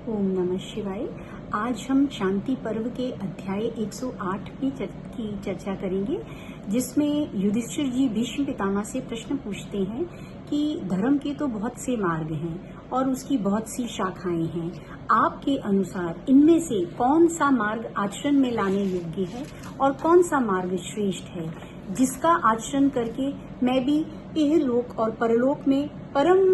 ओम नमः शिवाय। आज हम शांति पर्व के अध्याय 108 की चर्चा करेंगे, जिसमें युधिष्ठिर जी भीष्म पितामह से प्रश्न पूछते हैं कि धर्म के तो बहुत से मार्ग हैं और उसकी बहुत सी शाखाएं हैं। आपके अनुसार इनमें से कौन सा मार्ग आचरण में लाने योग्य है और कौन सा मार्ग श्रेष्ठ है, जिसका आचरण करके मैं भी इहलोक और परलोक में परम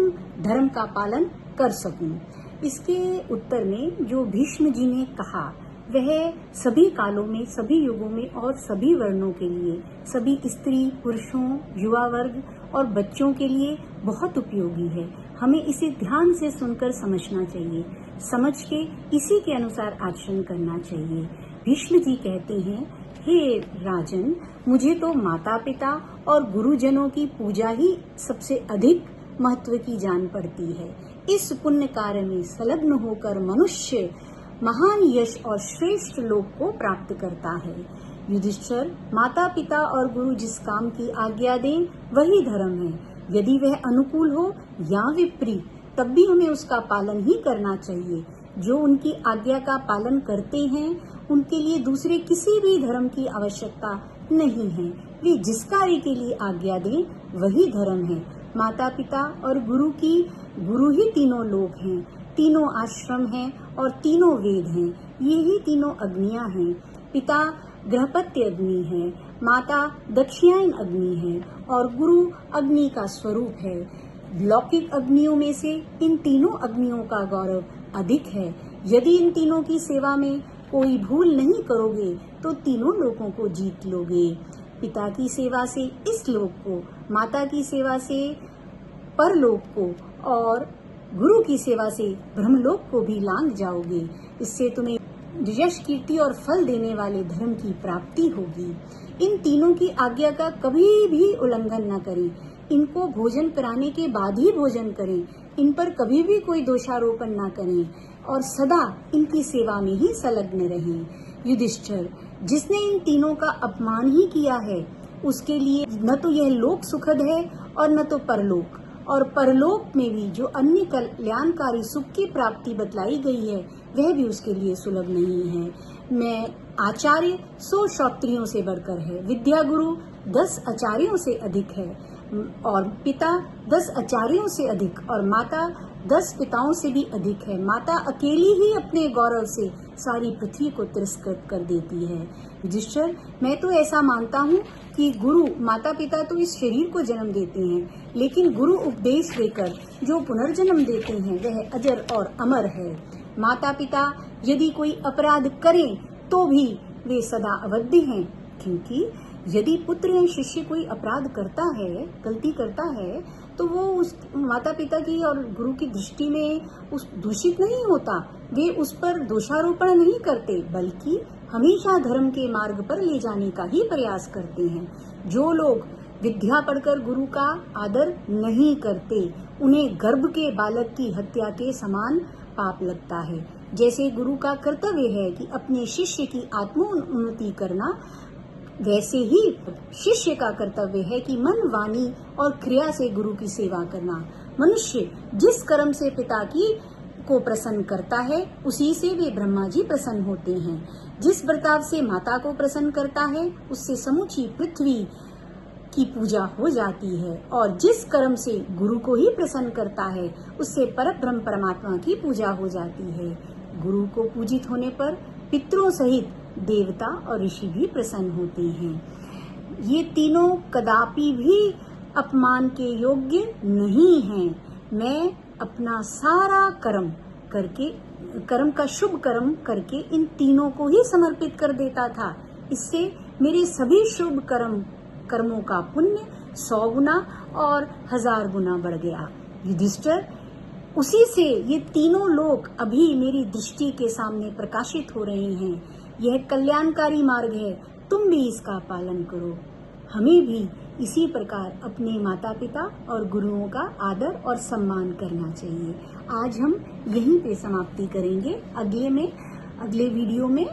धर्म का पालन कर सकूं। इसके उत्तर में जो भीष्म जी ने कहा वह सभी कालों में, सभी युगों में और सभी वर्णों के लिए, सभी स्त्री पुरुषों, युवा वर्ग और बच्चों के लिए बहुत उपयोगी है। हमें इसे ध्यान से सुनकर समझना चाहिए, समझ के इसी के अनुसार आचरण करना चाहिए। भीष्म जी कहते हैं, हे राजन, मुझे तो माता पिता और गुरुजनों की पूजा ही सबसे अधिक महत्व की जान पड़ती है। इस पुण्य कार्य में संलग्न होकर मनुष्य महान यश और श्रेष्ठ लोक को प्राप्त करता है। युधिष्ठिर, माता पिता और गुरु जिस काम की आज्ञा दें वही धर्म है। यदि वह अनुकूल हो या विपरीत, तब भी हमें उसका पालन ही करना चाहिए। जो उनकी आज्ञा का पालन करते हैं उनके लिए दूसरे किसी भी धर्म की आवश्यकता नहीं है। वे जिस कार्य के लिए आज्ञा दें वही धर्म है। माता पिता और गुरु ही तीनों लोक हैं, तीनों आश्रम हैं और तीनों वेद हैं। ये ही तीनों अग्नियां हैं। पिता गृहपत्य अग्नि है, माता दक्षिणायन अग्नि है और गुरु अग्नि का स्वरूप है। लौकिक अग्नियों में से इन तीनों अग्नियों का गौरव अधिक है। यदि इन तीनों की सेवा में कोई भूल नहीं करोगे तो तीनों लोकों को जीत लोगे। पिता की सेवा से इस लोक को, माता की सेवा से परलोक को और गुरु की सेवा से ब्रह्मलोक को भी लांघ जाओगे। इससे तुम्हें यश, कीर्ति और फल देने वाले धर्म की प्राप्ति होगी। इन तीनों की आज्ञा का कभी भी उल्लंघन न करें। इनको भोजन कराने के बाद ही भोजन करें। इन पर कभी भी कोई दोषारोपण न करें और सदा इनकी सेवा में ही संलग्न रहें। युधिष्ठिर, जिसने इन तीनों का अपमान ही किया है उसके लिए न तो यह लोक सुखद है और न तो परलोक, और परलोक में भी जो अन्य कल्याणकारी सुख की प्राप्ति बतलाई गई है वह भी उसके लिए सुलभ नहीं है। मैं आचार्य 100 श्रोत्रियों से बढ़कर है, विद्या गुरु 10 आचार्यों से अधिक है और पिता 10 आचार्यों से अधिक और माता 10 पिताओं से भी अधिक है। माता अकेली ही अपने गौरव से सारी पृथ्वी को तिरस्कृत कर देती है। युधिष्ठिर, मैं तो ऐसा मानता हूँ कि गुरु, माता पिता तो इस शरीर को जन्म देते हैं, लेकिन गुरु उपदेश देकर जो पुनर्जन्म देते हैं वह अजर और अमर है। माता पिता यदि कोई अपराध करें तो भी वे सदा अवध्य हैं, क्योंकि यदि पुत्र या शिष्य कोई अपराध करता है, गलती करता है, तो वो उस माता पिता की और गुरु की दृष्टि में उस दूषित नहीं होता। वे उस पर दोषारोपण नहीं करते, बल्कि हमेशा धर्म के मार्ग पर ले जाने का ही प्रयास करते हैं। जो लोग विद्या पढ़कर गुरु का आदर नहीं करते, उन्हें गर्भ के बालक की हत्या के समान पाप लगता है। जैसे गुरु का कर्तव्य है कि अपने शिष्य की आत्मोन्नति करना, वैसे ही शिष्य का कर्तव्य है कि मन, वाणी और क्रिया से गुरु की सेवा करना। मनुष्य जिस कर्म से पिता को प्रसन्न करता है उसी से वे ब्रह्मा जी प्रसन्न होते हैं। जिस बर्ताव से माता को प्रसन्न करता है उससे समूची पृथ्वी की पूजा हो जाती है और जिस कर्म से गुरु को ही प्रसन्न करता है उससे परब्रह्म परमात्मा की पूजा हो जाती है। गुरु को पूजित होने पर पितरों सहित देवता और ऋषि भी प्रसन्न होते हैं। ये तीनों कदापि भी अपमान के योग्य नहीं हैं। मैं अपना सारा कर्म का शुभ कर्म करके इन तीनों को ही समर्पित कर देता था। इससे मेरे सभी शुभ कर्मों का पुण्य 100 गुना और 1000 गुना बढ़ गया। युधिष्ठिर, उसी से ये तीनों लोक अभी मेरी दृष्टि के सामने प्रकाशित हो रहे हैं। यह कल्याणकारी मार्ग है, तुम भी इसका पालन करो। हमें भी इसी प्रकार अपने माता पिता और गुरुओं का आदर और सम्मान करना चाहिए। आज हम यहीं पे समाप्ति करेंगे। अगले वीडियो में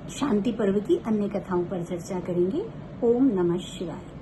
शांति पर्व की अन्य कथाओं पर चर्चा करेंगे। ओम नमः शिवाय।